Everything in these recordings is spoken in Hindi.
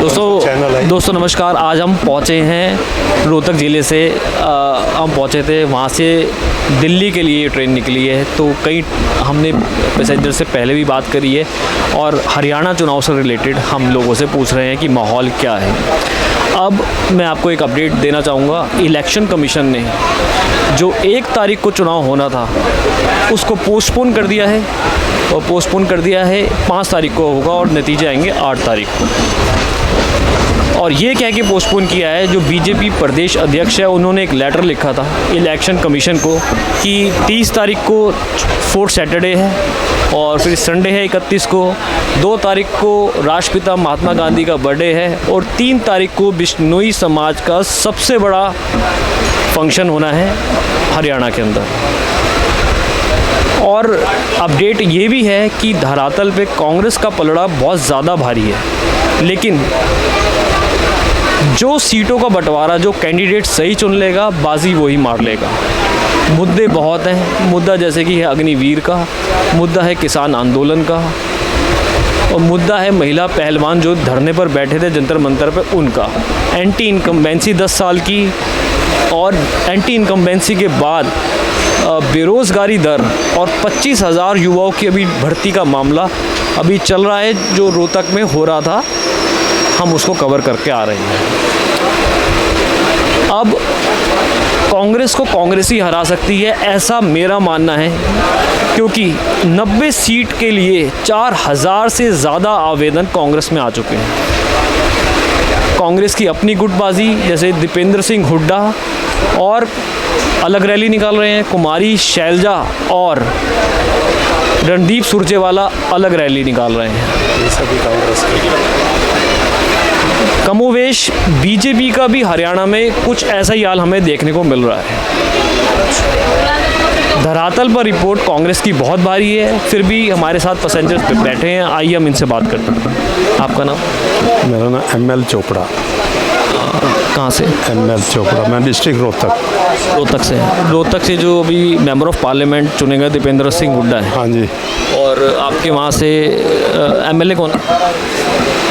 दोस्तों नमस्कार। आज हम पहुँचे हैं रोहतक ज़िले से। हम पहुँचे थे वहाँ से दिल्ली के लिए ट्रेन निकली है, तो कई हमने पैसेंजर से पहले भी बात करी है और हरियाणा चुनाव से रिलेटेड हम लोगों से पूछ रहे हैं कि माहौल क्या है। अब मैं आपको एक अपडेट देना चाहूँगा। इलेक्शन कमीशन ने जो 1 तारीख को चुनाव होना था उसको पोस्टपोन कर दिया है, और पोस्टपोन कर दिया है 5 तारीख को होगा और नतीजे आएंगे 8 तारीख को। और ये कह के पोस्टपोन किया है, जो बीजेपी प्रदेश अध्यक्ष है उन्होंने एक लेटर लिखा था इलेक्शन कमीशन को कि 30 तारीख को 4th सैटरडे है और फिर संडे है 31 को, 2 तारीख को राष्ट्रपिता महात्मा गांधी का बर्थडे है और 3 तारीख को बिश्नोई समाज का सबसे बड़ा फंक्शन होना है हरियाणा के अंदर। और अपडेट ये भी है कि धरातल पे कांग्रेस का पलड़ा बहुत ज़्यादा भारी है, लेकिन जो सीटों का बंटवारा, जो कैंडिडेट सही चुन लेगा, बाजी वही मार लेगा। मुद्दे बहुत हैं। मुद्दा जैसे कि है अग्निवीर का, मुद्दा है किसान आंदोलन का, और मुद्दा है महिला पहलवान जो धरने पर बैठे थे जंतर मंतर पे उनका, एंटी इनकम्बेंसी 10 साल की, और एंटी इनकम्बेंसी के बाद बेरोज़गारी दर और 25,000 युवाओं की अभी भर्ती का मामला अभी चल रहा है, जो रोहतक में हो रहा था। हम उसको कवर करके आ रहे हैं। अब कांग्रेस को कांग्रेस ही हरा सकती है, ऐसा मेरा मानना है, क्योंकि 90 सीट के लिए 4,000 से ज़्यादा आवेदन कांग्रेस में आ चुके हैं। कांग्रेस की अपनी गुटबाजी, जैसे दीपेंद्र सिंह हुड्डा और अलग रैली निकाल रहे हैं, कुमारी शैलजा और रणदीप सुरजेवाला अलग रैली निकाल रहे हैं। ये सभी कांग्रेस के कमोवेश बीजेपी का भी हरियाणा में कुछ ऐसा ही हाल हमें देखने को मिल रहा है। धरातल पर रिपोर्ट कांग्रेस की बहुत भारी है, फिर भी हमारे साथ पैसेंजर्स पे बैठे हैं। आइए हम इनसे बात करते हैं। आपका नाम? मेरा नाम ML चोपड़ा। कहाँ से? ML चोपड़ा, मैं डिस्ट्रिक्ट रोहतक से। रोहतक से जो अभी मेंबर ऑफ पार्लियामेंट चुने गए दीपेंद्र सिंह हुड्डा है। हाँ जी। और आपके वहाँ से MLA कौन?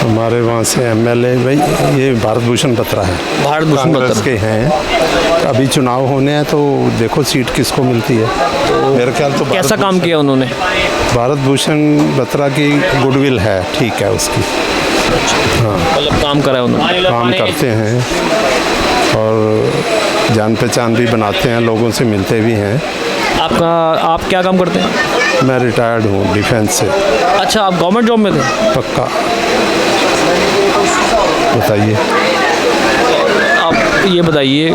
हमारे वहाँ से MLA भाई ये भारत भूषण बत्रा है। भारत भूषण कांग्रेस के हैं। अभी चुनाव होने हैं तो देखो सीट किसको मिलती है। तो मेरे ख्याल तो कैसा काम किया उन्होंने? भारत भूषण बत्रा की गुडविल है, ठीक है उसकी। हाँ, मतलब काम करा है उन्होंने। काम करते हैं और जान पहचान भी बनाते हैं, लोगों से मिलते भी हैं। आप क्या काम करते हैं? मैं रिटायर्ड हूँ डिफेंस से। अच्छा, आप गवर्नमेंट जॉब में थे? पक्का। बताइए। आप ये बताइए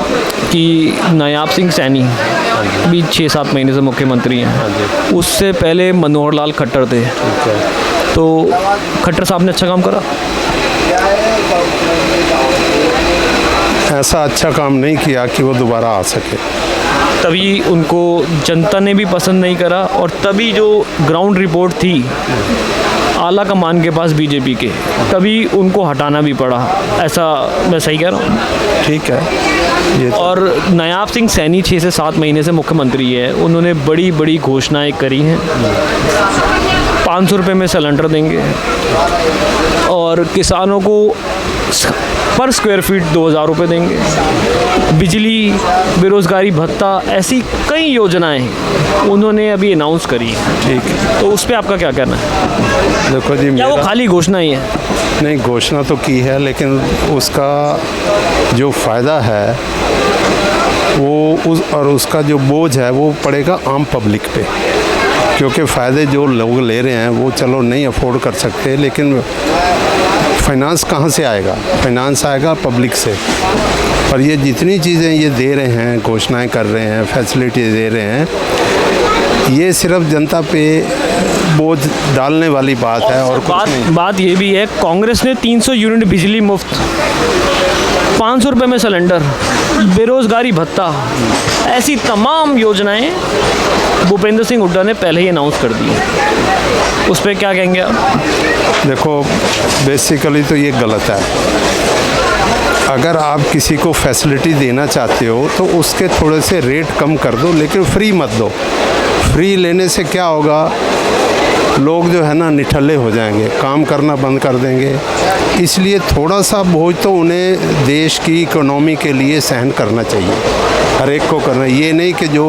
कि नायाब सिंह सैनी भी 6-7 महीने से मुख्यमंत्री हैं। उससे पहले मनोहर लाल खट्टर थे। तो खट्टर साहब ने अच्छा काम करा? ऐसा अच्छा काम नहीं किया कि वो दोबारा आ सके। तभी उनको जनता ने भी पसंद नहीं करा, और तभी जो ग्राउंड रिपोर्ट थी आला कमान के पास बीजेपी के, तभी उनको हटाना भी पड़ा। ऐसा मैं सही कह रहा हूँ? ठीक है ये तो। और नायाब सिंह सैनी 6 से 7 महीने से मुख्यमंत्री है। उन्होंने बड़ी बड़ी घोषणाएं करी हैं। 500 रुपये में सिलेंडर देंगे और किसानों को पर स्क्वायर फीट 2,000 रुपये देंगे, बिजली, बेरोज़गारी भत्ता, ऐसी कई योजनाएं उन्होंने अभी अनाउंस करी। ठीक है, तो उस पर आपका क्या कहना है? देखो जी, क्या वो खाली घोषणा ही है? नहीं, घोषणा तो की है, लेकिन उसका जो फ़ायदा है वो और उसका जो बोझ है वो पड़ेगा आम पब्लिक पे, क्योंकि फ़ायदे जो लोग ले रहे हैं वो चलो नहीं अफोर्ड कर सकते, लेकिन फाइनेंस कहाँ से आएगा? फाइनेंस आएगा पब्लिक से। और ये जितनी चीज़ें ये दे रहे हैं, घोषणाएं कर रहे हैं, फैसिलिटी दे रहे हैं, ये सिर्फ जनता पे बोझ डालने वाली बात है और कुछ नहीं। बात ये भी है, कांग्रेस ने 300 यूनिट बिजली मुफ्त, 500 रुपये में सिलेंडर, बेरोज़गारी भत्ता, ऐसी तमाम योजनाएं भूपेंद्र सिंह हुड्डा ने पहले ही अनाउंस कर दी है। उस पर क्या कहेंगे आप? देखो, बेसिकली तो ये गलत है। अगर आप किसी को फैसिलिटी देना चाहते हो तो उसके थोड़े से रेट कम कर दो, लेकिन फ्री मत दो। फ्री लेने से क्या होगा, लोग जो है ना निठल्ले हो जाएंगे, काम करना बंद कर देंगे। इसलिए थोड़ा सा बोझ तो उन्हें देश की इकोनॉमी के लिए सहन करना चाहिए, हर एक को करना। ये नहीं कि जो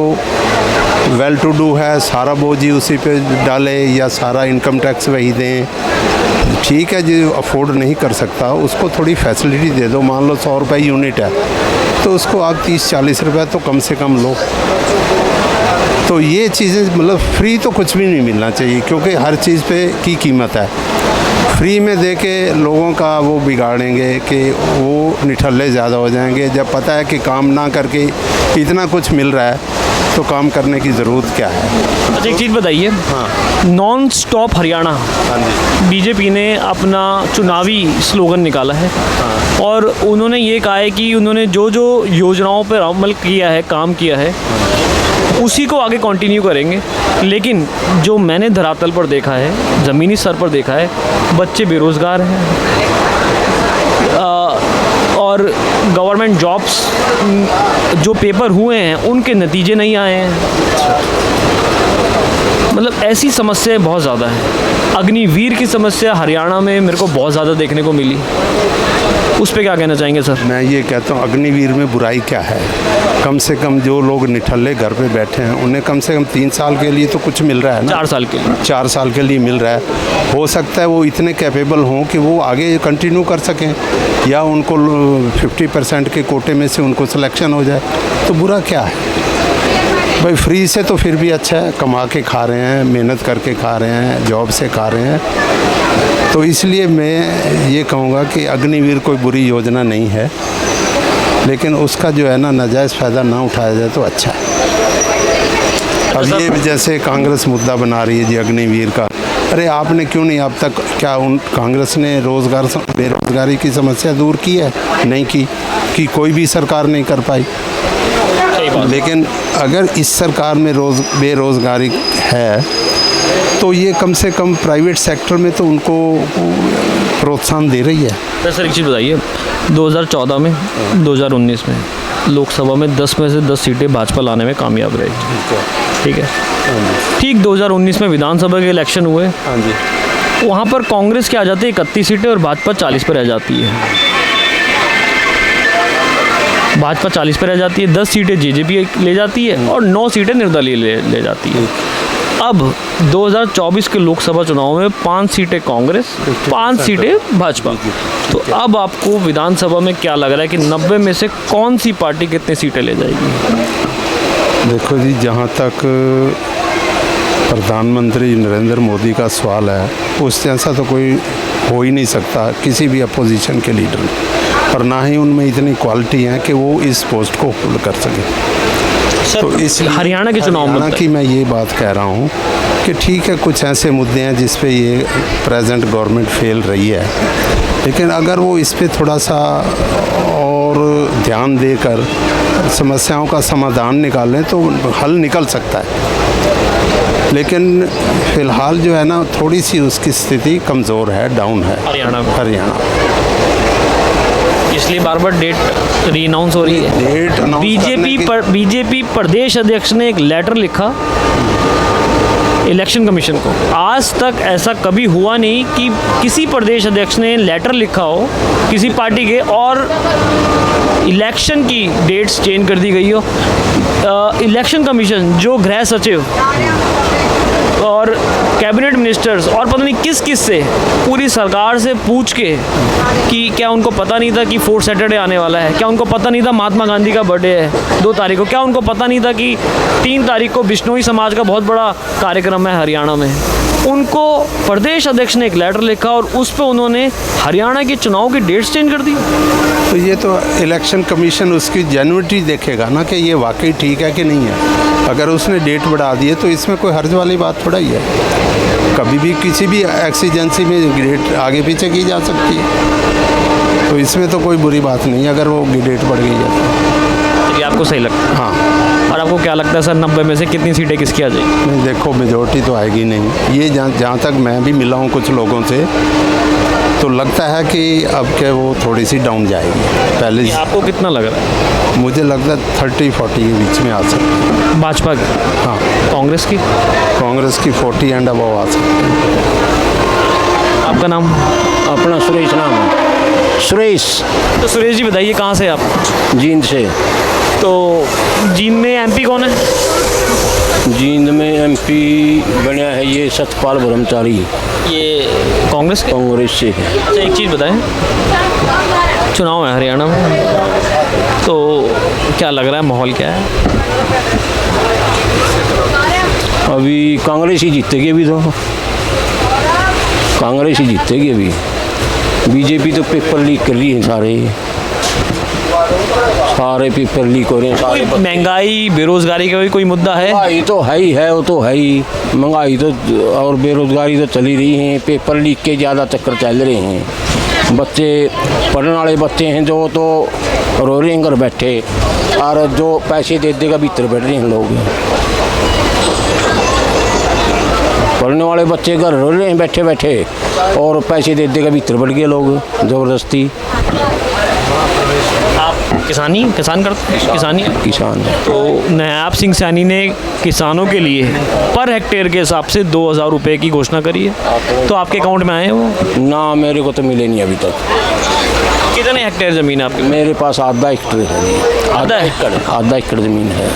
वेल टू डू है सारा बोझ ही उसी पे डाले या सारा इनकम टैक्स वही दें। ठीक है, जो अफोर्ड नहीं कर सकता उसको थोड़ी फैसिलिटी दे दो। मान लो 100 रुपये यूनिट है तो उसको आप 30-40 रुपये तो कम से कम लो। तो ये चीज़ें मतलब फ्री तो कुछ भी नहीं मिलना चाहिए, क्योंकि हर चीज़ पे की कीमत है। फ्री में दे के लोगों का वो बिगाड़ेंगे कि वो निठल्ले ज़्यादा हो जाएंगे। जब पता है कि काम ना करके इतना कुछ मिल रहा है तो काम करने की ज़रूरत क्या है। अच्छा, एक चीज़ बताइए। हाँ नॉन स्टॉप हरियाणा, हाँ जी, बीजेपी ने अपना चुनावी स्लोगन निकाला है और उन्होंने ये कहा है कि उन्होंने जो जो योजनाओं पर अमल किया है, काम किया है, उसी को आगे कंटिन्यू करेंगे। लेकिन जो मैंने धरातल पर देखा है, ज़मीनी स्तर पर देखा है, बच्चे बेरोज़गार हैं और गवर्नमेंट जॉब्स जो पेपर हुए हैं उनके नतीजे नहीं आए हैं। मतलब ऐसी समस्याएं बहुत ज़्यादा हैं। अग्निवीर की समस्या हरियाणा में मेरे को बहुत ज़्यादा देखने को मिली। उस पर क्या कहना चाहेंगे सर? मैं ये कहता हूँ अग्निवीर में बुराई क्या है। कम से कम जो लोग निठल्ले घर पे बैठे हैं उन्हें कम से कम 3 साल के लिए तो कुछ मिल रहा है ना। 4 साल के लिए, 4 साल के लिए मिल रहा है। हो सकता है वो इतने कैपेबल हों कि वो आगे कंटिन्यू कर सकें, या उनको 50% के कोटे में से उनको सिलेक्शन हो जाए, तो बुरा क्या है भाई। फ्री से तो फिर भी अच्छा है, कमा के खा रहे हैं, मेहनत करके खा रहे हैं, जॉब से खा रहे हैं। तो इसलिए मैं ये कहूँगा कि अग्निवीर कोई बुरी योजना नहीं है, लेकिन उसका जो है ना नाजायज़ फ़ायदा ना उठाया जाए तो अच्छा है। अब ये जैसे कांग्रेस मुद्दा बना रही है जी अग्निवीर का, अरे आपने क्यों नहीं अब तक, क्या उन कांग्रेस ने बेरोज़गारी की समस्या दूर की है? नहीं की, कि कोई भी सरकार नहीं कर पाई। लेकिन अगर इस सरकार में बेरोज़गारी है तो ये कम से कम प्राइवेट सेक्टर में तो उनको प्रोत्साहन दे रही है। सर एक चीज़ बताइए, 2014 में 2019 में लोकसभा में 10 में से 10 सीटें भाजपा लाने में कामयाब रही। ठीक है, ठीक 2019 में विधानसभा के इलेक्शन हुए। हाँ जी, वहाँ पर कांग्रेस की आ जाती है 31 सीटें और भाजपा 40 पर रह जाती है। भाजपा 40 पर रह जाती है, 10 सीटें जेजेपी ले जाती है और 9 सीटें निर्दलीय ले जाती है। अब 2024 के लोकसभा चुनाव में 5 सीटें कांग्रेस, 5 सीटें भाजपा। तो अब आपको विधानसभा में क्या लग रहा है कि 90 में से कौन सी पार्टी कितनी सीटें ले जाएगी? देखो जी, जहाँ तक प्रधानमंत्री नरेंद्र मोदी का सवाल है, उस जैसा तो कोई हो ही नहीं सकता किसी भी अपोजिशन के लीडर में, और ना ही उनमें इतनी क्वालिटी है कि वो इस पोस्ट को होल्ड कर सके। तो इस हरियाणा के चुनाव में की मैं ये बात कह रहा हूँ कि ठीक है, कुछ ऐसे मुद्दे हैं जिस पे ये प्रेजेंट गवर्नमेंट फेल रही है, लेकिन अगर वो इस पे थोड़ा सा और ध्यान देकर समस्याओं का समाधान निकालें तो हल निकल सकता है। लेकिन फ़िलहाल जो है ना थोड़ी सी उसकी स्थिति कमज़ोर है, डाउन है हरियाणा। इसलिए बार बार डेट रीअनाउंस हो रही है। डेट बीजेपी प्रदेश अध्यक्ष ने एक लेटर लिखा इलेक्शन कमीशन को। आज तक ऐसा कभी हुआ नहीं कि किसी प्रदेश अध्यक्ष ने लेटर लिखा हो किसी पार्टी के और इलेक्शन की डेट्स चेंज कर दी गई हो। इलेक्शन कमीशन जो गृह सचिव और कैबिनेट मिनिस्टर्स और पता नहीं किस किस से पूरी सरकार से पूछ के कि क्या उनको पता नहीं था कि 4th सैटरडे आने वाला है, क्या उनको पता नहीं था महात्मा गांधी का बर्थडे है 2 तारीख को, क्या उनको पता नहीं था कि 3 तारीख को बिश्नोई समाज का बहुत बड़ा कार्यक्रम है हरियाणा में। उनको प्रदेश अध्यक्ष ने एक लेटर लिखा और उस पर उन्होंने हरियाणा के चुनाव की डेट्स चेंज कर दी। तो ये तो इलेक्शन कमीशन उसकी जेन्युइनिटी देखेगा ना कि ये वाकई ठीक है कि नहीं है। अगर उसने डेट बढ़ा दी है तो इसमें कोई हर्ज वाली बात थोड़ा ही है। कभी भी किसी भी एक्सीजेंसी में डेट आगे पीछे की जा सकती है, तो इसमें तो कोई बुरी बात नहीं है अगर वो डेट बढ़ गई है। तो ये आपको सही लगता है? हाँ। और आपको क्या लगता है सर 90 में से कितनी सीटें किसकी आ जाएगी? नहीं, देखो मेजॉरिटी तो आएगी नहीं। ये जहाँ तक मैं भी मिला हूँ कुछ लोगों से, तो लगता है कि अब के वो थोड़ी सी डाउन जाएगी। पहले ये आपको कितना लग रहा है मुझे लगता है 30-40 के बीच में आ सकती है। भाजपा की? हाँ, कांग्रेस की? कांग्रेस की 40 एंड अबव आ सकती है। आपका नाम? अपना सुरेश नाम है, सुरेश। तो सुरेश जी बताइए कहाँ से आप? जींद से। तो जींद में एमपी कौन है? जींद में एमपी बना है ये सतपाल ब्रह्मचारी, ये कांग्रेस के? कांग्रेस से है। अच्छा एक चीज़ बताएं, चुनाव है हरियाणा में, तो क्या लग रहा है, माहौल क्या है? अभी कांग्रेस ही जीतेगी, अभी तो कांग्रेस ही जीतेगी। अभी बीजेपी तो पेपर लीक कर रही है, सारे पेपर लीक हो रहे हैं सारे। महंगाई बेरोजगारी का भी कोई मुद्दा है? महंगाई तो है ही है, वो तो है ही। महंगाई तो और बेरोजगारी तो चली रही है, पेपर लीक के ज़्यादा चक्कर चल रहे हैं। बच्चे पढ़ने वाले बच्चे हैं जो तो रो रहे हैं घर बैठे, और जो पैसे दे देगा भीतर बैठ रहे हैं लोग। पढ़ने वाले बच्चे घर रो रहे हैं बैठे बैठे, और पैसे दे देगा भीतर बैठ गए लोग ज़बरदस्ती। आप किसान करते हैं? किसान है। तो नायाब सिंह सैनी ने किसानों के लिए पर हेक्टेयर के हिसाब से 2,000 रुपये की घोषणा करी है, तो आपके अकाउंट में आए हैं वो? ना, मेरे को तो मिले नहीं अभी तक। कितने हेक्टेयर ज़मीन है आपके? मेरे पास आधा एकड़ है। आधा एकड़ ज़मीन है।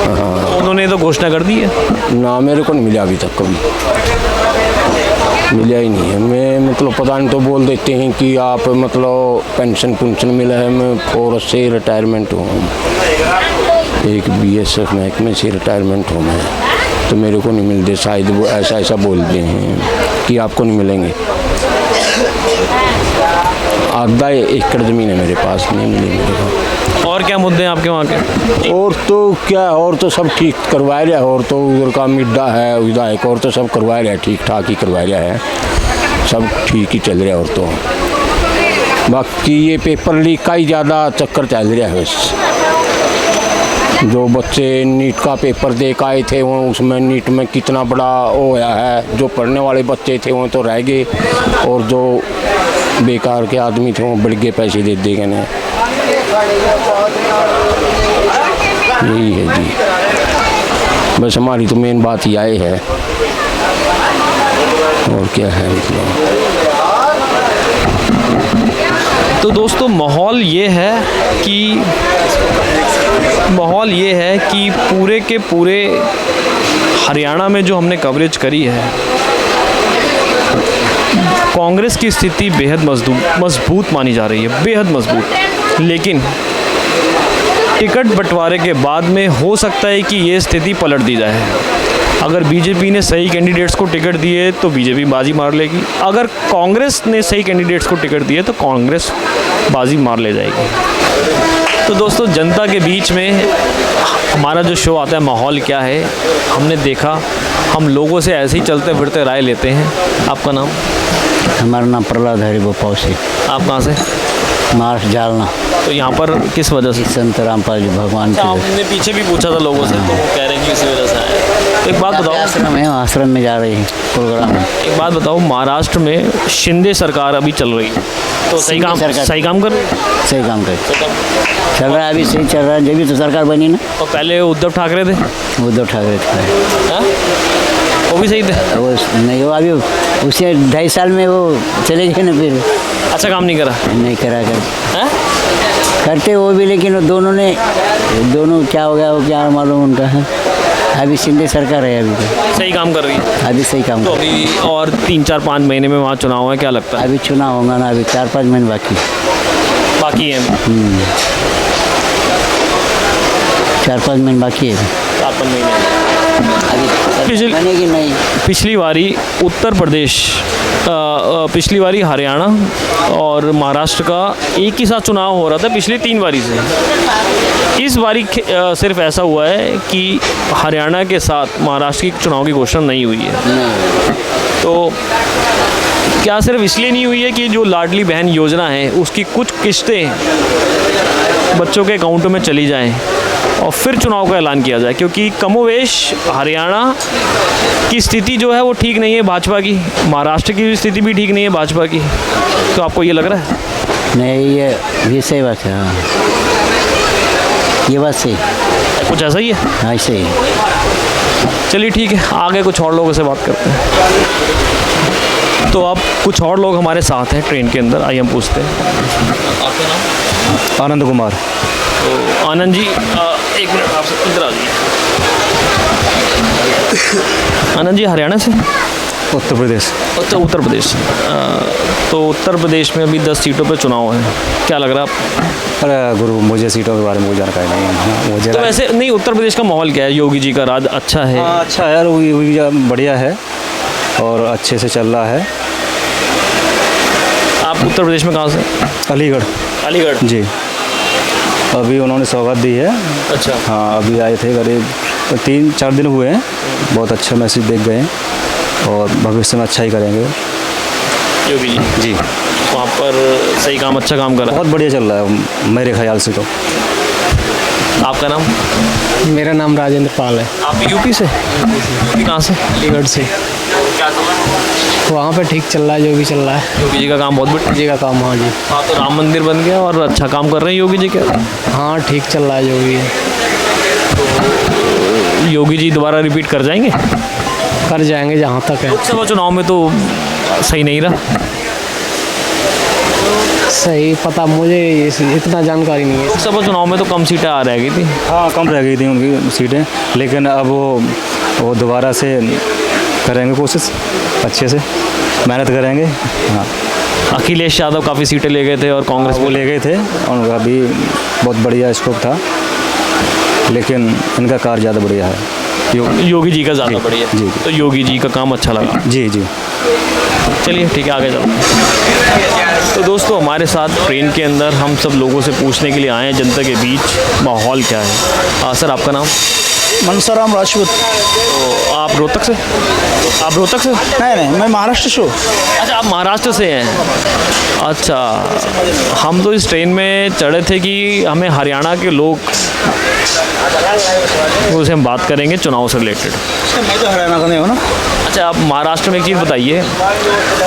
हाँ, उन्होंने तो घोषणा कर दी है। ना, मेरे को नहीं मिला अभी तक, कभी मिला ही नहीं है। मैं मतलब पता नहीं, तो बोल देते हैं कि आप मतलब पेंशन मिला है। मैं फौरन से रिटायरमेंट हूँ, एक BSF महकमे से रिटायरमेंट हूँ मैं, तो मेरे को नहीं मिलते। शायद वो ऐसा बोलते हैं कि आपको नहीं मिलेंगे। आधा एकड़ ज़मीन है मेरे पास, नहीं मिली मेरे को। और क्या मुद्दे हैं आपके वहाँ के? और तो क्या, और तो सब ठीक करवा रहा है। और तो उधर का मिड्डा है, विधायक, और तो सब करवा रहा है, ठीक ठाक ही करवा रहा है, सब ठीक ही चल रहा है। और तो बाकी ये पेपर लीक का ही ज़्यादा चक्कर चल रहा है बस। जो बच्चे नीट का पेपर दे के आए थे, वो उसमें नीट में कितना बड़ा वो होया है। जो पढ़ने वाले बच्चे थे वो तो रह गए, और जो बेकार के आदमी थे वो बढ़ गए, पैसे दे देंगे ना। यही है जी, बस हमारी तो मेन बात यही है, और क्या है मतलब। तो दोस्तों माहौल ये है कि पूरे के पूरे हरियाणा में जो हमने कवरेज करी है, कांग्रेस की स्थिति बेहद मजबूत मानी जा रही है, बेहद मजबूत। लेकिन टिकट बंटवारे के बाद में हो सकता है कि ये स्थिति पलट दी जाए। अगर बीजेपी ने सही कैंडिडेट्स को टिकट दिए तो बीजेपी बाजी मार लेगी, अगर कांग्रेस ने सही कैंडिडेट्स को टिकट दिए तो कांग्रेस बाजी मार ले जाएगी। तो दोस्तों जनता के बीच में हमारा जो शो आता है माहौल क्या है, हमने देखा, हम लोगों से ऐसे ही चलते फिरते राय लेते हैं। आपका नाम? हमारा नाम प्रहलाद हरि गोपाल से। आप कहाँ से? महाराष्ट्र जालना। तो यहाँ पर किस वजह से? संत रामपाल जी भगवान अच्छा, के हमने पीछे भी पूछा था लोगों से, तो वो कह रहे हैं कि इसी वजह से आए। तो एक बात बताओ, आश्रम है, आश्रम में जा रही है प्रोग्राम में। एक बात बताओ, महाराष्ट्र में शिंदे सरकार अभी चल रही है, तो सही काम कर सही काम कर चल रहा है, अभी सही चल रहा है, जब भी तो सरकार बनी ना। और पहले उद्धव ठाकरे थे, उद्धव ठाकरे थे, हाँ? वो भी सही थे। वो नहीं, वो अभी उसे 2.5 साल में वो चले गए ना, फिर अच्छा काम नहीं करा? नहीं करा कर हाँ? करते वो भी, लेकिन वो दोनों क्या हो गया वो क्या मालूम उनका है। अभी शिंदे सरकार है, अभी तो सही काम कर रही है। अभी सही काम तो कर। अभी और 3-4-5 महीने में वहाँ चुनाव है, क्या लगता है? अभी चुनाव होगा ना, अभी 4-5 महीने बाकी है, 4-5 महीने बाकी है। 4-5 महीने। अभी बनेगी नहीं। पिछली बारी उत्तर प्रदेश, पिछली बारी हरियाणा और महाराष्ट्र का एक ही साथ चुनाव हो रहा था पिछली 3 बारी से। इस बारी सिर्फ ऐसा हुआ है कि हरियाणा के साथ महाराष्ट्र की चुनाव की घोषणा नहीं हुई है। तो क्या सिर्फ इसलिए नहीं हुई है कि जो लाडली बहन योजना है उसकी कुछ किस्तें बच्चों के अकाउंटों में चली जाएं, और फिर चुनाव का ऐलान किया जाए, क्योंकि कमोवेश हरियाणा की स्थिति जो है वो ठीक नहीं है भाजपा की, महाराष्ट्र की स्थिति भी ठीक नहीं है भाजपा की। तो आपको ये लग रहा है? नहीं, ये भी सही बात है। हाँ, ये बात सही, कुछ ऐसा ही है। हाँ ऐसे ही। चलिए ठीक है, आगे कुछ और लोगों से बात करते हैं। तो अब कुछ और लोग हमारे साथ हैं ट्रेन के अंदर, आइए हम पूछते हैं। आपका नाम? आनंद कुमार। तो आनंद जी, एक मिनट आपसे इधर आ जाइए। आनंद जी हरियाणा से? उत्तर प्रदेश। अच्छा, उत्तर प्रदेश। तो उत्तर प्रदेश में अभी 10 सीटों पे चुनाव है, क्या लग रहा है आपको? अरे गुरु, मुझे सीटों के बारे में कोई जानकारी नहीं है। हाँ, मुझे तो वैसे नहीं, उत्तर प्रदेश का माहौल क्या है? योगी जी का राज अच्छा है? हाँ अच्छा है यार, वो बढ़िया है और अच्छे से चल रहा है। आप उत्तर प्रदेश में कहाँ से? अलीगढ़। अलीगढ़ जी, अभी उन्होंने सौगात दी है। अच्छा। हाँ, अभी आए थे, करीब 3-4 दिन हुए हैं। बहुत अच्छा मैसेज देख गए हैं और भविष्य में अच्छा ही करेंगे योगी जी। जी। वहाँ पर सही काम, अच्छा काम कर रहा बहुत बढ़िया चल रहा है मेरे ख्याल से तो। है। आपका नाम? मेरा नाम राजेंद्र पाल है। आप यूपी से? यूपी कहाँ से? अलीगढ़ से। क्या चल रहा है? वहाँ पे ठीक चल रहा है, जो भी चल रहा है। योगी जी का काम बहुत बढ़िया। जी का काम, हाँ जी। हाँ, तो राम मंदिर बन गया और अच्छा काम कर रहे हैं योगी जी क्या? हाँ ठीक चल रहा है, जो भी है। योगी जी दोबारा रिपीट कर जाएंगे? कर जाएंगे जहाँ तक है। लोकसभा चुनाव में तो सही नहीं रहा। सही पता मुझे, इतना जानकारी नहीं है। लोकसभा चुनाव में तो कम सीटें आ रह गई थी। हाँ, कम रह गई थी उनकी सीटें, लेकिन अब वो दोबारा से करेंगे कोशिश, अच्छे से मेहनत करेंगे। हाँ, अखिलेश यादव काफ़ी सीटें ले गए थे और कांग्रेस वो ले गए थे, उनका भी बहुत बढ़िया स्कोप था, लेकिन इनका कार्य ज़्यादा बढ़िया है। योगी जी का ज़्यादा जी, बढ़िया। जी। तो योगी जी का काम अच्छा लगा। जी जी। चलिए ठीक है, आगे चलो। तो दोस्तों, हमारे साथ ट्रेन के अंदर हम सब लोगों से पूछने के लिए आए हैं जनता के बीच माहौल क्या है। सर, आपका नाम? मनसाराम राजपूत। तो आप रोहतक से? आप रोहतक से? नहीं, मैं महाराष्ट्र से हूँ। अच्छा, आप महाराष्ट्र से हैं। अच्छा, हम तो इस ट्रेन में चढ़े थे कि हमें हरियाणा के लोग, उनसे हम बात करेंगे चुनाव से रिलेटेड। मैं तो हरियाणा का नहीं हूँ ना। अच्छा, आप महाराष्ट्र में एक चीज़ बताइए,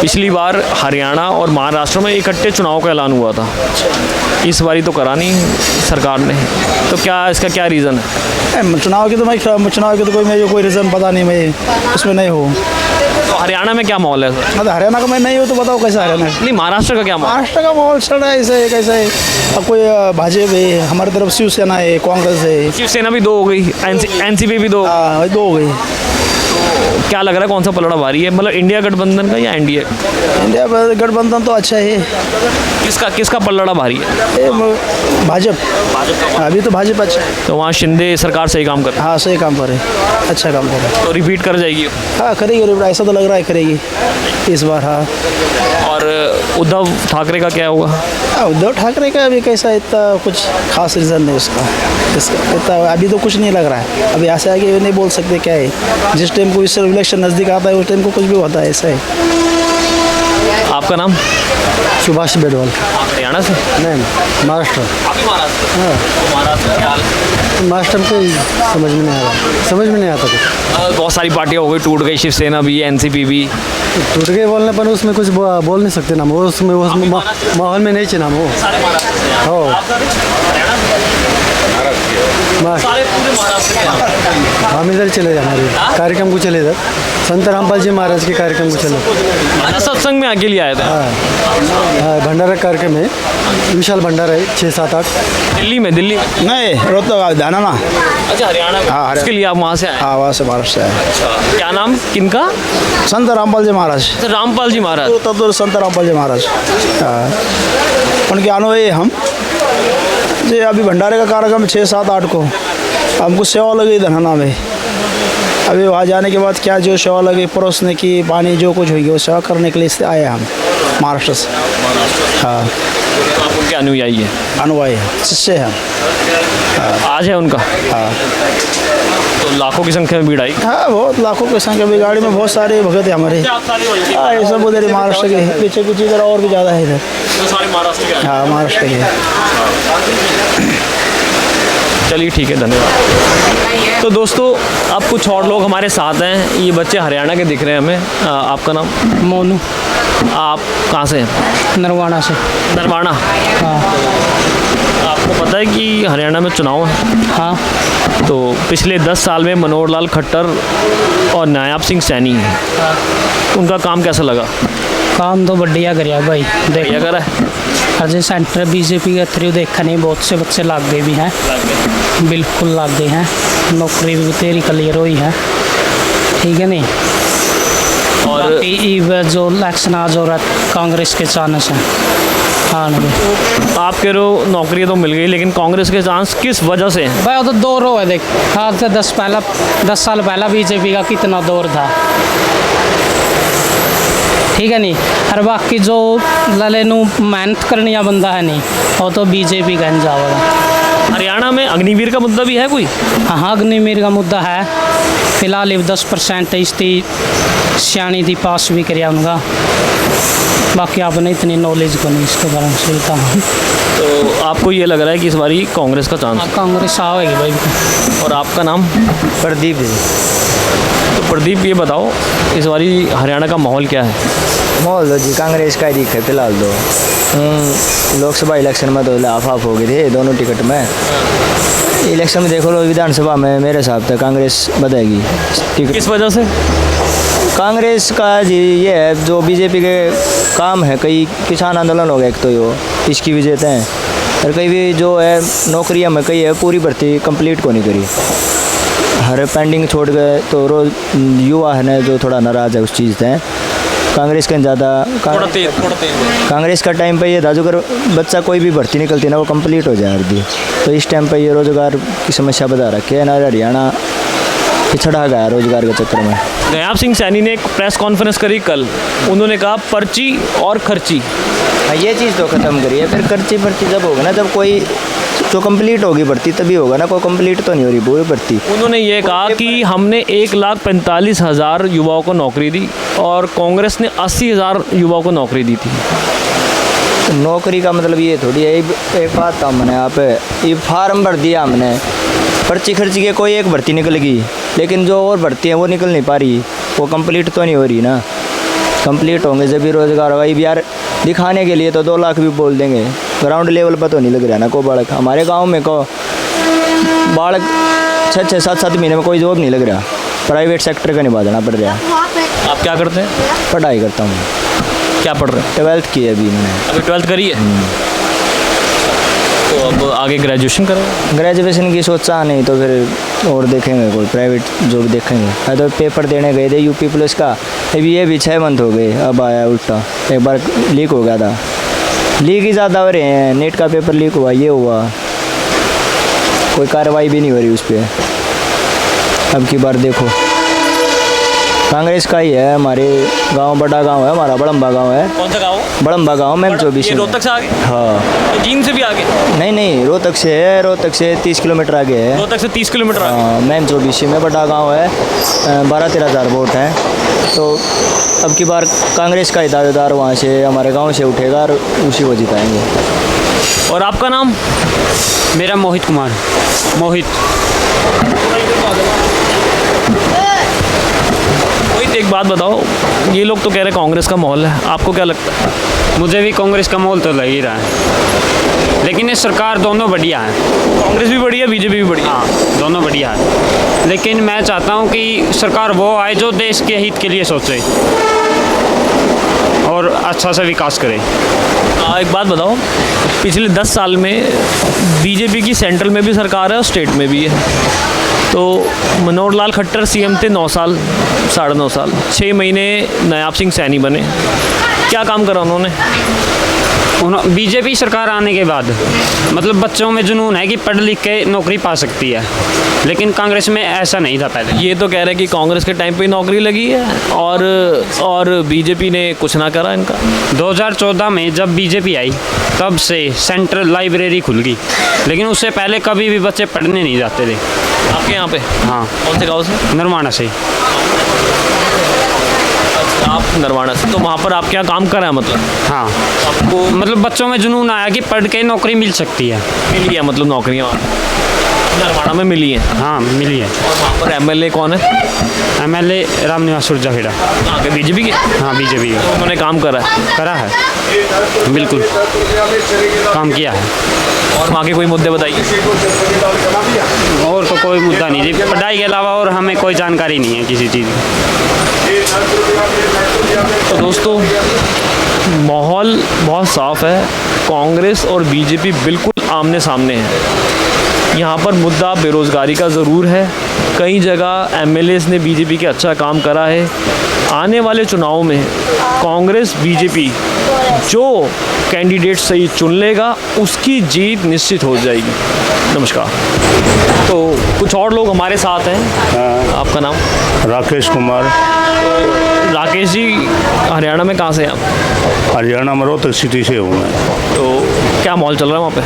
पिछली बार हरियाणा और महाराष्ट्र में इकट्ठे चुनाव का ऐलान हुआ था, इस बारी तो करा नहीं सरकार ने, तो क्या इसका क्या रीज़न है? चुनाव की तो कोई रीज़न पता नहीं, मैं उसमें नहीं हूँ। तो हरियाणा में क्या माहौल है सर? मतलब हरियाणा का मैं नहीं हूँ तो बताओ कैसा हरियाणा है। नहीं, महाराष्ट्र का क्या माहौल? महाराष्ट्र का माहौल चल रहा है ऐसे कैसा है। अब कोई भाजपा है, हमारी तरफ शिवसेना है, कांग्रेस है। शिवसेना भी 2 हो गई, एनसीपी भी 2। हाँ, 2 हो गई। क्या लग रहा है कौन सा पलड़ा भारी है, मतलब इंडिया गठबंधन का या एनडीए? इंडिया गठबंधन तो अच्छा है। किसका पलड़ा भारी है? भाजपा। अभी तो भाजपा अच्छा है। तो वहाँ शिंदे सरकार सही काम कर, हाँ सही काम करे, अच्छा काम करे। तो रिपीट कर जाएगी। हाँ करेगी, ऐसा तो लग रहा है करेगी इस बार। हाँ, और उद्धव ठाकरे का क्या होगा? उद्धव ठाकरे का अभी कैसा, इतना कुछ खास रीज़न नहीं उसका इतना अभी तो कुछ नहीं लग रहा है। अभी ऐसे आगे नहीं बोल सकते क्या है, जिस टाइम को इससे इलेक्शन नज़दीक आता है उस टाइम को कुछ भी होता है, ऐसा है। आपका नाम? सुभाष बेडवाल। हरियाणा से? नहीं, महाराष्ट्र। आप भी महाराष्ट्र? हाँ। तो महाराष्ट्र का क्या हाल है? महाराष्ट्र में समझ में नहीं आ रहा, समझ में नहीं आता कुछ। बहुत सारी पार्टियाँ हो गई, टूट गई, शिवसेना भी, एनसीपी भी। टूट गए बोलने पर उसमें कुछ बोल नहीं सकते ना, वो उसमें माहौल में नहीं चला वो। हो हम इधर चले जाना कार्यक्रम को, चले इधर संत रामपाल जी महाराज के कार्यक्रम को चले। अच्छा, सत्संग में अकेले आए थे? हाँ, भंडारा कार्यक्रम है, विशाल भंडारा है 6-7-8। दिल्ली में? नहीं, रोहतक दाना ना। अच्छा, हरियाणा में। हाँ, उसके लिए आप वहाँ से आए? हाँ, वहाँ से महाराष्ट्र से आए। क्या नाम किनका? संत रामपाल जी महाराज। अच्छा, रामपाल जी महाराज। तब तो संत रामपाल जी महाराज, हाँ, उनके अनुयायी हम जी। अभी भंडारे का कार्यक्रम 6-7-8 को हमको सेवा लगी धनाना में। अभी वहाँ जाने के बाद क्या जो सेवा लगी, परोसने की, पानी जो कुछ हुई वो सेवा करने के लिए आए हम महाराष्ट्र से। हाँ, तो आप उनके अनुयायी हैं? अनुयायी है, शिष्य हैं। आज है उनका? हाँ, तो लाखों की संख्या में भीड़ आई? हाँ, बहुत लाखों की संख्या में गाड़ी में बहुत सारे भगत है हमारे। हाँ, ये सब उधर महाराष्ट्र के पीछे इधर और भी ज़्यादा है इधर। तो सारे महाराष्ट्र के? हाँ, महाराष्ट्र के। चलिए ठीक है, धन्यवाद। तो दोस्तों अब कुछ और लोग हमारे साथ हैं, ये बच्चे हरियाणा के दिख रहे हैं हमें। आपका नाम? मोनू, आप कहाँ से हैं? नरवाना से। नरवाना। हाँ आपको पता है कि हरियाणा में चुनाव है? हाँ। तो पिछले 10 साल में मनोहर लाल खट्टर और नायाब सिंह सैनी उनका काम कैसा लगा? काम तो बढ़िया करिया भाई, देख क्या करा है? अजय सेंटर बीजेपी के थ्रू देखा नहीं, बहुत से बच्चे लाग गए भी हैं, बिल्कुल लाग गए हैं, नौकरी भी तेरी क्लियर हुई है, ठीक है नहीं। और बाकी जो इलेक्शन आज हो रहा है कांग्रेस के चांस हैं। हाँ नहीं आप कह रहे हो नौकरी तो मिल गई, लेकिन कांग्रेस के चांस किस वजह से हैं? भाई, वो तो दौर हो है, देख आज से 10 साल पहला बीजेपी का कितना दौर था, ठीक है नहीं। और बाकी जो लले नू मेहनत करने वाला बंदा है नहीं, वो तो बीजेपी का जाएगा। हरियाणा में अग्निवीर का मुद्दा भी है कोई? हाँ, अग्निवीर का मुद्दा है, फिलहाल 10% इसकी सियाणी थी, पास भी कराया उनका, बाकी आपने इतनी नॉलेज को नहीं इसके बारे में सुनता हूँ। तो आपको ये लग रहा है कि इस बारी कांग्रेस का चांस? कांग्रेस आएगी भाई। और आपका नाम? प्रदीप जी। तो प्रदीप, ये बताओ इस बारी हरियाणा का माहौल क्या है? माहौल तो जी कांग्रेस का ही दिख है फिलहाल तो। लोकसभा इलेक्शन में तो हाफ हो गए थे दोनों टिकट में। इलेक्शन में देखो लो, विधानसभा में मेरे हिसाब से कांग्रेस बढ़ेगी टिकट। किस वजह से? कांग्रेस का जी ये है, जो बीजेपी के काम है, कई किसान आंदोलन हो गया एक तो यो, इसकी वजह से हैं, और कई भी जो है नौकरियां में कई है पूरी भर्ती कंप्लीट को नहीं करी, हर पेंडिंग छोड़ गए, तो रोज युवा है ना जो थोड़ा नाराज़ है उस चीज़ से। कांग्रेस के ज़्यादा कांग्रेस का टाइम पे ये था, जो अगर बच्चा कोई भी भर्ती निकलती ना वो कंप्लीट हो जाए अर्धी, तो इस टाइम पे ये रोज़गार की समस्या बता रखी है ना, हरियाणा पिछड़ा गया रोज़गार के चक्कर में। नायाब सिंह सैनी ने एक प्रेस कॉन्फ्रेंस करी कल, उन्होंने कहा पर्ची और खर्ची। हाँ, ये चीज़ तो ख़त्म करिए, फिर खर्ची भर्ती जब होगा ना, जब कोई जो कंप्लीट होगी भर्ती तभी होगा ना, कोई कंप्लीट तो नहीं हो रही पूरी भर्ती। उन्होंने ये कहा कि हमने 1,45,000 युवाओं को नौकरी दी और कांग्रेस ने 80,000 युवाओं को नौकरी दी थी। तो नौकरी का मतलब ये थोड़ी है, एक बात था हमने यहाँ पे, ये फार्म भर दिया हमने, पर्ची खर्ची के कोई एक भर्ती निकल गई, लेकिन जो और भर्ती है वो निकल नहीं पा रही, वो कंप्लीट तो नहीं हो रही ना। कंप्लीट होंगे जब भी रोज़गार होगा। ये यार दिखाने के लिए तो 2 लाख भी बोल देंगे, ग्राउंड लेवल पर तो नहीं लग रहा ना को बालक। हमारे गांव में को बालक 6-6, 7-7 महीने में कोई जॉब नहीं लग रहा, प्राइवेट सेक्टर का निभा देना पड़ रहा है। आप क्या करते हैं? पढ़ाई करता हूँ। क्या पढ़ रहे हैं? 12th की है अभी मैंने। अभी 12th करी है, तो अब आगे ग्रेजुएशन करें? ग्रेजुएशन की सोचा नहीं, तो फिर और देखेंगे कोई प्राइवेट जॉब देखेंगे। तो पेपर देने गए थे यूपी पुलिस का, अभी ये भी 6 मंथ हो गए, अब आया उल्टा, एक बार लीक हो गया था, लीक ही ज़्यादा हो रहे हैं, नेट का पेपर लीक हुआ, ये हुआ, कोई कार्रवाई भी नहीं हो रही उस पर। अब की बार देखो कांग्रेस का ही है, हमारे गांव बड़ा गांव है, हमारा बड़म्बा गांव है। कौन सा गाँव? बड़म्बा गांव मैम 24। ये रोहतक से आगे? हाँ, तो जींद से भी आगे? नहीं रोहतक से है, रोहतक से 30 किलोमीटर आगे है। रोहतक से 30 किलोमीटर आगे? हाँ, मैम 24 में बड़ा गांव है, 12-13 हज़ार वोट हैं। तो अब की बार कांग्रेस का ही दावेदार वहाँ से हमारे गांव से उठेगा और उसी को जिताएंगे। और आपका नाम? मेरा मोहित कुमार। मोहित, एक बात बताओ, ये लोग तो कह रहे कांग्रेस का माहौल है, आपको क्या लगता है? मुझे भी कांग्रेस का माहौल तो लग ही रहा है, लेकिन ये सरकार दोनों बढ़िया है। कांग्रेस भी बढ़िया, बीजेपी भी बढ़िया। हाँ, दोनों बढ़िया है, लेकिन मैं चाहता हूँ कि सरकार वो आए जो देश के हित के लिए सोचे और अच्छा सा विकास करे। एक बात बताओ, पिछले 10 साल में बीजेपी की सेंट्रल में भी सरकार है और स्टेट में भी है, तो मनोहर लाल खट्टर सीएम थे 9 साल, 9.5 साल, 6 महीने नायाब सिंह सैनी बने, क्या काम करा उन्होंने? बीजेपी सरकार आने के बाद मतलब बच्चों में जुनून है कि पढ़ लिख के नौकरी पा सकती है, लेकिन कांग्रेस में ऐसा नहीं था पहले। ये तो कह रहे हैं कि कांग्रेस के टाइम पे नौकरी लगी है और बीजेपी ने कुछ ना करा इनका। 2014 में जब बीजेपी आई तब से सेंट्रल लाइब्रेरी खुल गई, लेकिन उससे पहले कभी भी बच्चे पढ़ने नहीं जाते थे। आपके यहाँ पे? हाँ। कौन से गाँव से? नरवाना से। आप नरवाना से, तो वहाँ पर आप क्या काम कर रहे हैं मतलब? हाँ, आपको मतलब बच्चों में जुनून आया कि पढ़ के नौकरी मिल सकती है। मिल गया मतलब नौकरियाँ? नरवाड़ा में मिली है। हाँ मिली है। और वहाँ पर एमएलए कौन है? एमएलए रामनिवास सुरजाखेड़ा। आगे बीजेपी के? हाँ बीजेपी का उन्होंने काम करा है। करा है, बिल्कुल काम किया है। और वहाँ के कोई मुद्दे बताइए। और तो कोई मुद्दा नहीं जी, पढ़ाई के अलावा और हमें कोई जानकारी नहीं है किसी चीज़ की। तो दोस्तों माहौल बहुत साफ है, कांग्रेस और बीजेपी बिल्कुल आमने सामने हैं। यहाँ पर मुद्दा बेरोज़गारी का ज़रूर है। कई जगह एमएलएस ने बीजेपी के अच्छा काम करा है। आने वाले चुनाव में कांग्रेस बीजेपी जो कैंडिडेट सही चुन लेगा उसकी जीत निश्चित हो जाएगी। नमस्कार। तो कुछ और लोग हमारे साथ हैं। आपका नाम? राकेश कुमार। राकेश जी, हरियाणा में कहाँ से हैं आप? हरियाणा में रोहतक सिटी से हूँ मैं। तो क्या माहौल चल रहा है वहाँ पे?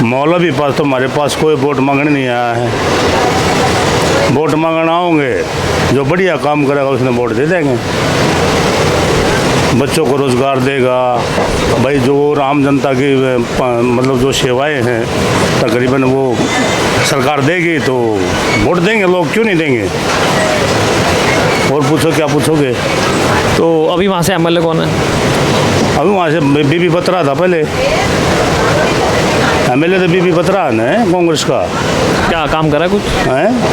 मौलवी पास तो हमारे पास कोई वोट मांगने नहीं आया है। वोट मांगना आओगे, जो बढ़िया काम करेगा उसने वोट दे देंगे। बच्चों को रोज़गार देगा भाई, जो आम जनता की मतलब जो सेवाएं हैं तकरीबन वो सरकार देगी तो वोट देंगे लोग, क्यों नहीं देंगे। और पूछो क्या पूछोगे। तो अभी वहाँ से एमएलए कौन है? अभी वहाँ से बीबी बत्रा था पहले। एमएलए तो बीबी बत्रा है कांग्रेस का। क्या काम करा है?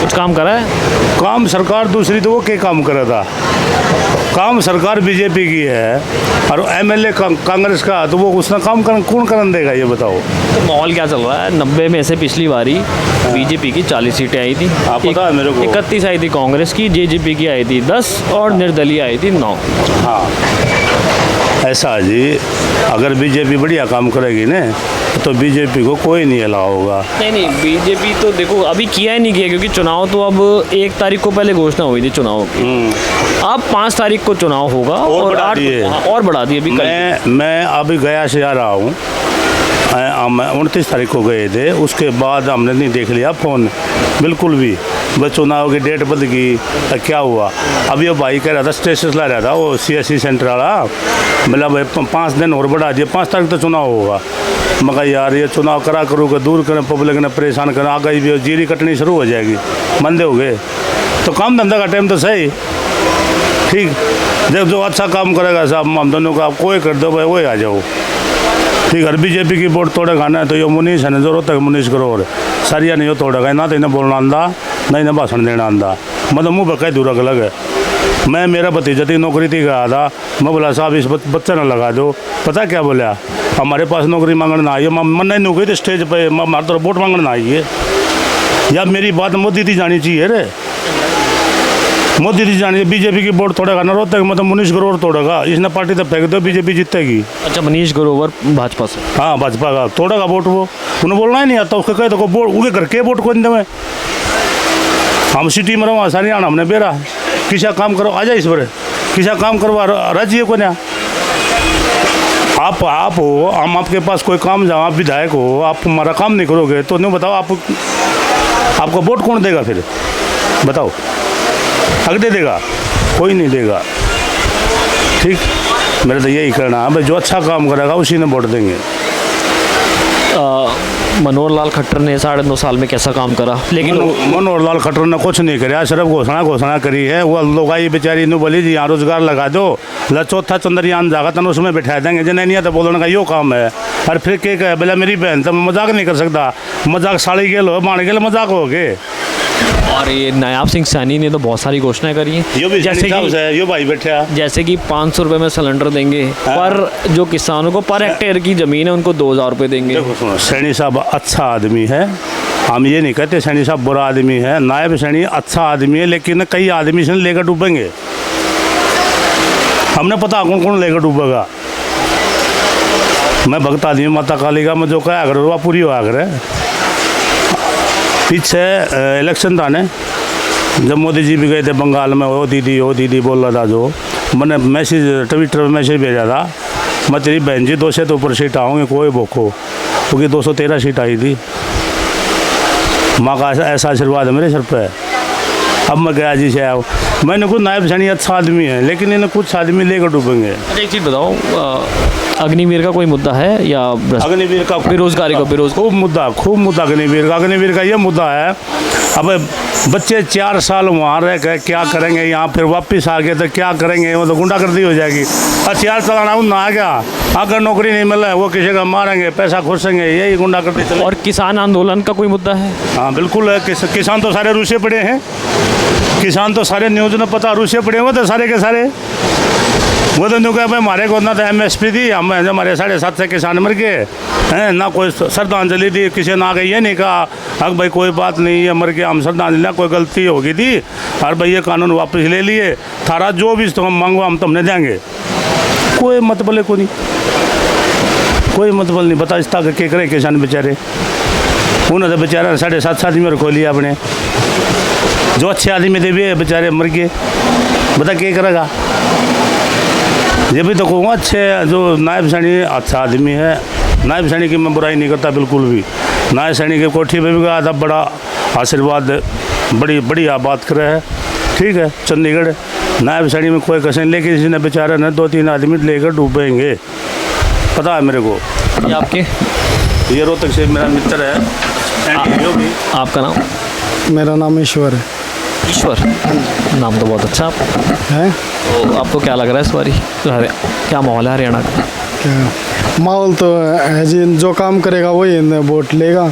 कुछ काम करा है? काम सरकार दूसरी तो वो क्या काम करा था। काम सरकार बीजेपी की है और एमएलए कांग्रेस का, तो वो उसने काम कौन करन देगा ये बताओ। तो माहौल क्या चल रहा है? 90 में से पिछली बारी बीजेपी की 40 सीटें आई थी। आप पता है मेरे को। 31 आई थी कांग्रेस की, जेजेपी की आई थी 10 और निर्दलीय आई थी 9। हाँ ऐसा जी, अगर बीजेपी बढ़िया काम करेगी ना तो बीजेपी को कोई नहीं अलाव होगा। नहीं बीजेपी तो देखो अभी किया ही नहीं किया, क्योंकि चुनाव तो अब 1 तारीख को पहले घोषणा हुई थी चुनाव की। अब 5 तारीख को चुनाव होगा और 8 और बढ़ा दिए अभी। मैं अभी गया से आ रहा हूँ, 29 तारीख को गए थे, उसके बाद हमने नहीं देख लिया फ़ोन बिल्कुल भी। बस चुनाव की डेट बदल गई, क्या हुआ। अभी वो भाई कह रहा था, स्टेटस ला रहा था वो CSC सेंटर वाला, मतलब 5 दिन और बढ़ा दिए, 5 तारीख तो चुनाव होगा। मगर यार ये चुनाव करा करूँगा, दूर करें पब्लिक ने परेशान करें, आगे भी जीरी कटनी शुरू हो जाएगी, मंदे हो गए तो काम धंधा का टाइम तो सही ठीक। जब जो अच्छा काम करेगा साहब हम दोनों का कोई कर दो भाई, वही आ जाओ ठीक है। बीजेपी की वोट तोड़े खाना है तो ये मुनीष है ना, जरूरत है मुनीष करोड़ सारिया नहीं हो तोड़ेगा ना, तो इन्हें बोलना आंदा नहीं ना भाषण देना आंदा, मतलब मुँह पर कई दूर अलग है। मैं मेरा भतीजा थी नौकरी थी गया था, मैं बोला साहब इस बच्चे ना लगा दो, पता क्या बोला, हमारे पास नौकरी मांगने ना आई है। मन नहीं नौकरी थी स्टेज पे, हमारे तो वोट मांगने ना आई है। या मेरी बात मोदी थी जानी चाहिए रे, मोदी जी जानिए। बीजेपी की वोट तोड़ेगा ना रोहतक, मतलब मनीष ग्रोवर तोड़ेगा, इसने पार्टी तो फेंक दो, बीजेपी जीतेगी। अच्छा, मनीष ग्रोवर भाजपा से? हाँ भाजपा का तोड़ेगा वोट, वो उन्हें बोलना ही नहीं आता, उसके कहे तो वोट उनके घर के वोट को नहीं देवे। हम सिटी में रहो आसानी आना हमने बेरा किसा काम करो आ जाए इस बार किसा काम करवा राज्य को ना आप हो, हम आपके पास कोई काम जाओ, आप विधायक हो, आप हमारा काम नहीं करोगे तो नहीं बताओ आपको वोट कौन देगा फिर बताओ। अगर दे देगा कोई नहीं देगा ठीक। मेरा तो यही कहना है भाई, जो अच्छा काम करेगा उसी ने वोट देंगे। मनोहर लाल खट्टर ने 9.5 साल में कैसा काम करा? लेकिन मनोहर लाल खट्टर ने कुछ नहीं कराया, सिर्फ घोषणा करी है। वो लोग आई बेचारी ने बोली जी यहाँ रोजगार लगा दो, चौथा चंद्रयान जागा तन उसमें बैठा देंगे जनानिया, तो बोलने का यो काम है। और फिर के कहे बोला मेरी बहन तो मजाक नहीं कर सकता, मजाक साड़ी गेल हो बाण गेल मजाक हो गए। और ये नायाब सिंह सैनी ने तो बहुत सारी घोषणाएं करी हैं, जैसे कि 500 रुपये में सिलेंडर देंगे, पर जो किसानों को पर हेक्टेयर की ज़मीन है उनको 2000 रुपये देंगे। देखो सैनी साहब अच्छा आदमी है, हम ये नहीं कहते सैनी साहब बुरा आदमी है। नायब सैनी अच्छा आदमी है, लेकिन कई आदमी से लेकर डूबेंगे, हमने पता कौन कौन लेकर डूबेगा। मैं भक्त आदमी माता काली का, मैं जो कहा अगर वह पूरी हुआ अगर पीछे इलेक्शन था ने, जब मोदी जी भी गए थे बंगाल में, वो दीदी बोल रहा था, जो मैंने मैसेज ट्विटर पर मैसेज भेजा था, मैं तेरी बहन जी 200 तो ऊपर सीट आऊँगी कोई भूखो, क्योंकि 213 सीट आई थी। माँ का ऐसा आशीर्वाद है मेरे सर पे। अब मैं गया जी से मैंने खुद नायब सैनी अच्छा आदमी है, लेकिन इन्हें कुछ आदमी लेकर डूबेंगे। अच्छा एक चीज़ बताओ, अग्निवीर का कोई मुद्दा है या अग्निवीर का बेरोजगारी को खूब मुद्दा अग्निवीर का ये मुद्दा है। अब बच्चे 4 साल वहाँ रह कर क्या करेंगे, यहाँ फिर वापस आ गए तो क्या करेंगे, वो तो गुंडागर्दी हो जाएगी। और 4 साल ना आ गया, अगर नौकरी नहीं मिला वो किसी का मारेंगे, पैसा खुर्सेंगे, यही गुंडागर्दी चले। और किसान आंदोलन का कोई मुद्दा है? हाँ बिल्कुल है, किसान तो सारे रूसे पड़े हैं, किसान तो सारे न्यूज़ में पता रूसे पड़े हुए थे सारे के सारे। वो तो न्यू कहा भाई हमारे को ना तो MSP दी, हम हमारे 750 किसान मर गए हैं, ना कोई श्रद्धांजलि दी, किसी ने आगे ये नहीं कहा अगर भाई कोई बात नहीं है मर गया, हम श्रद्धांजलि ना कोई गलती होगी थी और भाई ये कानून वापस ले लिए, थारा जो भी तुम मांगो हम तुमने देंगे। कोई मतलब को नहीं, कोई मतलब नहीं। बता इस तक के करें किसान बेचारे, उन्होंने तो बेचारा 750 आदमी खो लिया अपने, जो अच्छे आदमी थे भी बेचारे मर गए, बता क्या करेगा। ये भी तो कहूँगा अच्छे जो नायब सैनी अच्छा आदमी है, नायब सैनी की मैं बुराई नहीं करता बिल्कुल भी। नायब सैनी के कोठी पे भी गया था, बड़ा आशीर्वाद, बढ़िया बात कर रहे हैं, ठीक है। चंडीगढ़ नायब सैनी में कोई कसर नहीं, लेकिन इसने बेचारा ने 2-3 आदमी लेकर डूबेंगे, पता है मेरे को। ये आपके? ये रोहतक से मेरा मित्र है। आपका नाम? मेरा नाम ईश्वर है। ईश्वर, नाम तो बहुत अच्छा है। तो आपको क्या लग रहा है इस बारी क्या माहौल है हरियाणा का? क्या माहौल तो है जी, जो काम करेगा वही वोट लेगा।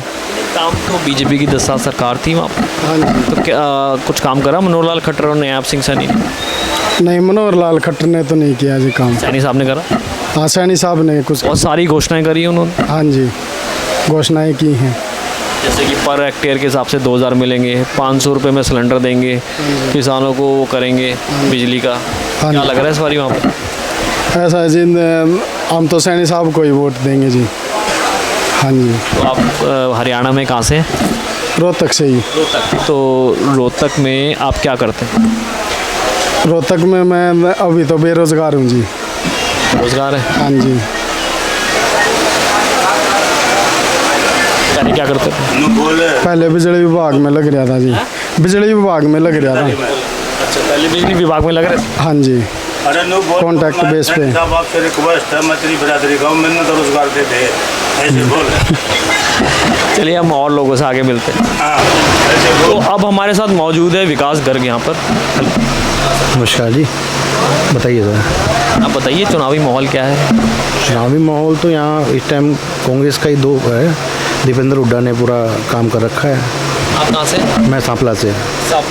काम तो बीजेपी की 10 साल सरकार थी वहाँ पर, हाँ जी। तो क्या कुछ काम करा मनोहर लाल खट्टर और नायब सिंह सैनी ने? नहीं, मनोहर लाल खट्टर ने तो नहीं किया जी काम। सैनी साहब ने करा? हाँ, सैनी साहब ने कुछ बहुत सारी घोषणाएं करी हैं उन्होंने। हाँ जी, घोषणाएं की हैं, जैसे कि पर हेक्टेयर के हिसाब से 2000 मिलेंगे, 500 रुपये में सिलेंडर देंगे, किसानों को वो करेंगे बिजली का। हाँ क्या जी। लग रहा है इस बारी वहाँ पर? ऐसा है जी, हम तो सैनी साहब को ही वोट देंगे जी। हाँ जी। तो आप हरियाणा में कहाँ से हैं? रोहतक से ही। रोहतक। तो रोहतक में आप क्या करते हैं? रोहतक में मैं अभी तो बेरोजगार हूँ जी। रोजगार है? हाँ जी। पहले क्या करते थे? पहले बिजली विभाग में लग रहा था जी, बिजली विभाग में लग रहा था। अच्छा, पहले बिजली विभाग में लग रहे थे? हाँ जी, कॉन्ट्रैक्ट बेस पे। आपसे रिक्वेस्ट है, मैं तेरी बिरादरी का हूँ, मैंने तो रोजगार दे दे, ऐसे बोल। चलिए हम और लोगों से आगे मिलते हैं। तो अब हमारे साथ मौजूद है विकास गर्ग यहाँ पर। नमस्कार जी, बताइए सर। आप बताइए चुनावी माहौल क्या है? चुनावी माहौल तो यहाँ इस टाइम कांग्रेस का ही दो है। दीपेंद्र हुड्डा ने पूरा काम कर रखा है। आप कहाँ से? मैं सांपला से।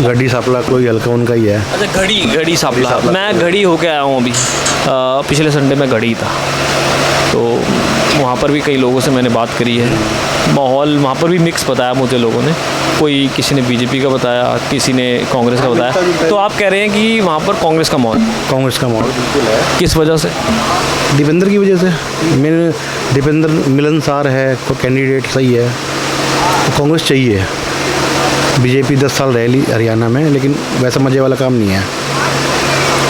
गढ़ी सांपला कोई हल्का उनका ही है। अच्छा, घड़ी सांपला। मैं घड़ी होके आया हूँ अभी, पिछले संडे में घड़ी था, तो वहाँ पर भी कई लोगों से मैंने बात करी है। माहौल वहाँ पर भी मिक्स बताया मुझे लोगों ने, कोई किसी ने बीजेपी का बताया, किसी ने कांग्रेस का बताया। तो आप कह रहे हैं कि वहाँ पर कांग्रेस का माहौल? कांग्रेस का माहौल बिल्कुल है। किस वजह से? दीपेंद्र की वजह से। मेरे दीपेंद्र मिलनसार है, कोई कैंडिडेट सही है, तो कांग्रेस चाहिए। बीजेपी 10 साल रह ली हरियाणा में, लेकिन वैसा मज़े वाला काम नहीं है।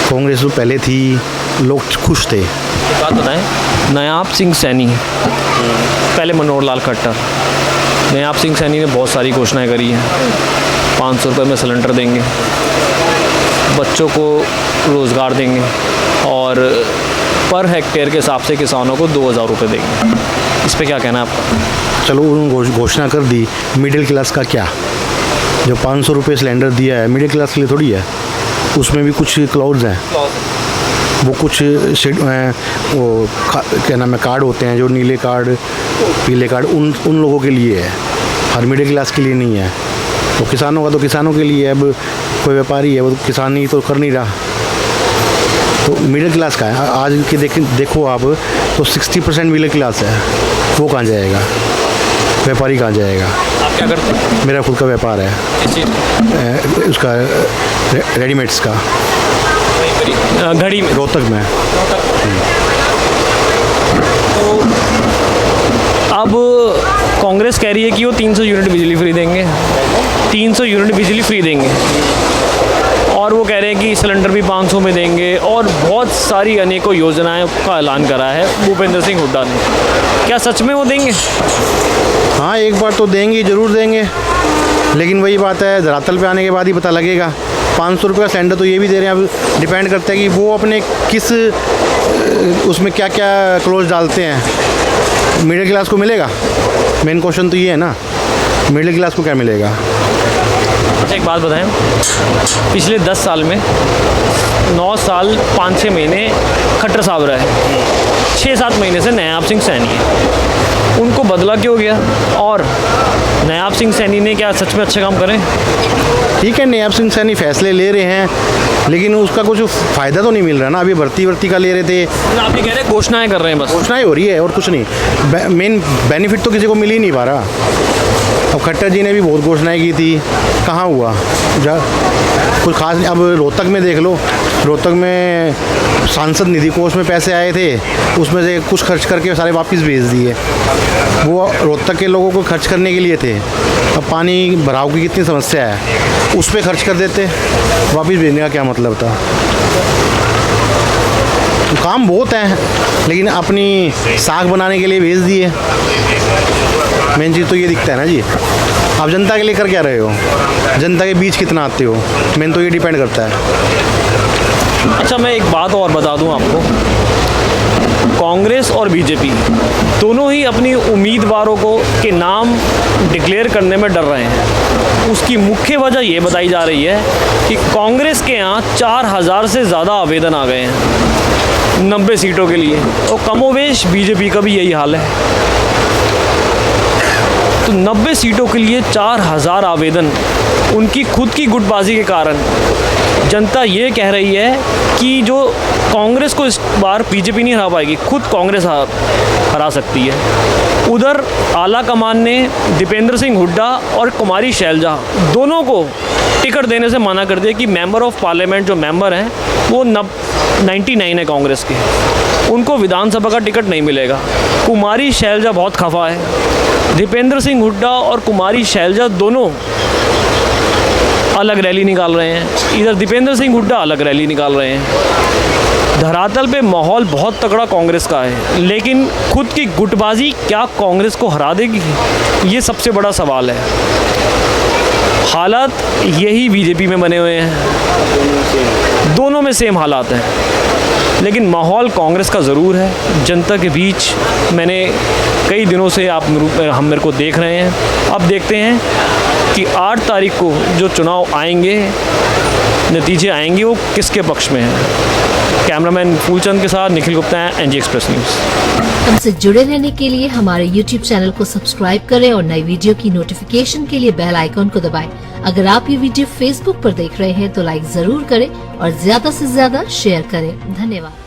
कांग्रेस तो पहले थी, लोग खुश थे। बात बताएं, नायब सिंह सैनी, पहले मनोहर लाल खट्टर, नायब सिंह सैनी ने बहुत सारी घोषणाएं करी हैं। 500 रुपये में सिलेंडर देंगे, बच्चों को रोज़गार देंगे और पर हेक्टेयर के हिसाब से किसानों को 2000 रुपये देंगे। इस पे क्या कहना है आपका? चलो उन्होंने घोषणा कर दी, मिडिल क्लास का क्या? जो 500 रुपये सिलेंडर दिया है मिडिल क्लास के लिए थोड़ी है, उसमें भी कुछ क्लाउड्स हैं। वो कुछ वो क्या नाम है, कार्ड होते हैं जो नीले कार्ड, पीले कार्ड, उन लोगों के लिए है, हर मिडिल क्लास के लिए नहीं है। तो किसानों का तो किसानों के लिए है। अब कोई व्यापारी है वो तो किसानी तो कर नहीं रहा, तो मिडिल क्लास का है। आज के देखो आप तो 60% मिडिल क्लास है, वो कहाँ जाएगा? व्यापारी कहाँ जाएगा? आप क्या करते हैं? मेरा खुद का व्यापार है। किस चीज़? उसका रेडीमेड्स का, घड़ी में, रोहतक में। तो अब कांग्रेस कह रही है कि वो 300 यूनिट बिजली फ्री देंगे, 300 यूनिट बिजली फ्री देंगे, और वो कह रहे हैं कि सिलेंडर भी 500 में देंगे, और बहुत सारी अनेकों योजनाएं का ऐलान करा है भूपेंद्र सिंह हुड्डा ने। क्या सच में वो देंगे? हाँ, एक बार तो देंगे, ज़रूर देंगे, लेकिन वही बात है, धरातल पे आने के बाद ही पता लगेगा। 500 रुपये का सिलेंडर तो ये भी दे रहे हैं। अब डिपेंड करता है कि वो अपने किस उसमें क्या क्या क्लोज डालते हैं। मिडिल क्लास को मिलेगा? मेन क्वेश्चन तो ये है ना, मिडिल क्लास को क्या मिलेगा। अच्छा एक बात बताएं, पिछले 10 साल में 9 साल 5-6 महीने खट्टर साहब रहे, 6-7 महीने से नयाब सिंह सैनी है, उनको बदला क्यों गया? और नयाब सिंह सैनी ने क्या सच में अच्छे काम करें? ठीक है, नयाब सिंह सैनी फैसले ले रहे हैं, लेकिन उसका कुछ फ़ायदा तो नहीं मिल रहा ना। अभी भर्ती का ले रहे थे, आप ये कह रहे हैं घोषणाएं कर रहे हैं, बस घोषणाएं हो रही है और कुछ नहीं। मेन बेनिफिट तो किसी को मिल ही नहीं पा रहा। अब खट्टर जी ने भी बहुत घोषणाएं की थी, कहाँ हुआ कुछ खास नहीं। अब रोहतक में देख लो, रोहतक में सांसद निधि कोष में पैसे आए थे, उसमें से कुछ खर्च करके सारे वापस भेज दिए। वो रोहतक के लोगों को खर्च करने के लिए थे। अब पानी भराव की कितनी समस्या है, उस पर खर्च कर देते, वापस भेजने का क्या मतलब था। तो काम बहुत है, लेकिन अपनी साख बनाने के लिए भेज दिए। मेन चीज़ तो ये दिखता है ना जी। आप जनता के लिए कर क्या रहे हो, जनता के बीच कितना आते हो, मेन तो ये डिपेंड करता है। अच्छा मैं एक बात और बता दूं आपको, कांग्रेस और बीजेपी दोनों ही अपनी उम्मीदवारों को के नाम डिक्लेयर करने में डर रहे हैं। उसकी मुख्य वजह ये बताई जा रही है कि कांग्रेस के यहाँ 4000 से ज़्यादा आवेदन आ गए हैं 90 सीटों के लिए, और कमोवेश बीजेपी का भी यही हाल है। तो 90 सीटों के लिए 4000 आवेदन, उनकी खुद की गुटबाजी के कारण जनता ये कह रही है कि जो कांग्रेस को इस बार बीजेपी नहीं हरा पाएगी, खुद कांग्रेस हरा सकती है। उधर आला कमान ने दीपेंद्र सिंह हुड्डा और कुमारी शैलजा दोनों को टिकट देने से मना कर दिया कि मेंबर ऑफ पार्लियामेंट जो मेंबर हैं वो 99 है कांग्रेस के, उनको विधानसभा का टिकट नहीं मिलेगा। कुमारी शैलजा बहुत खफा है। दीपेंद्र सिंह हुड्डा और कुमारी शैलजा दोनों अलग रैली निकाल रहे हैं, इधर दीपेंद्र सिंह हुड्डा अलग रैली निकाल रहे हैं। धरातल पे माहौल बहुत तगड़ा कांग्रेस का है, लेकिन खुद की गुटबाजी क्या कांग्रेस को हरा देगी, ये सबसे बड़ा सवाल है। हालात यही बीजेपी में बने हुए हैं, दोनों में सेम हालात हैं, लेकिन माहौल कांग्रेस का ज़रूर है जनता के बीच। मैंने कई दिनों से हम मेरे को देख रहे हैं। अब देखते हैं कि 8 तारीख को जो चुनाव आएंगे, नतीजे आएंगे, वो किसके पक्ष में है। कैमरामैन फूलचंद के साथ निखिल गुप्ता है, NG एक्सप्रेस न्यूज़। हमसे जुड़े रहने के लिए हमारे YouTube चैनल को सब्सक्राइब करें और नई वीडियो की नोटिफिकेशन के लिए बेल आइकॉन को दबाएं। अगर आप ये वीडियो Facebook पर देख रहे हैं तो लाइक जरूर करें और ज्यादा से ज्यादा शेयर करें। धन्यवाद।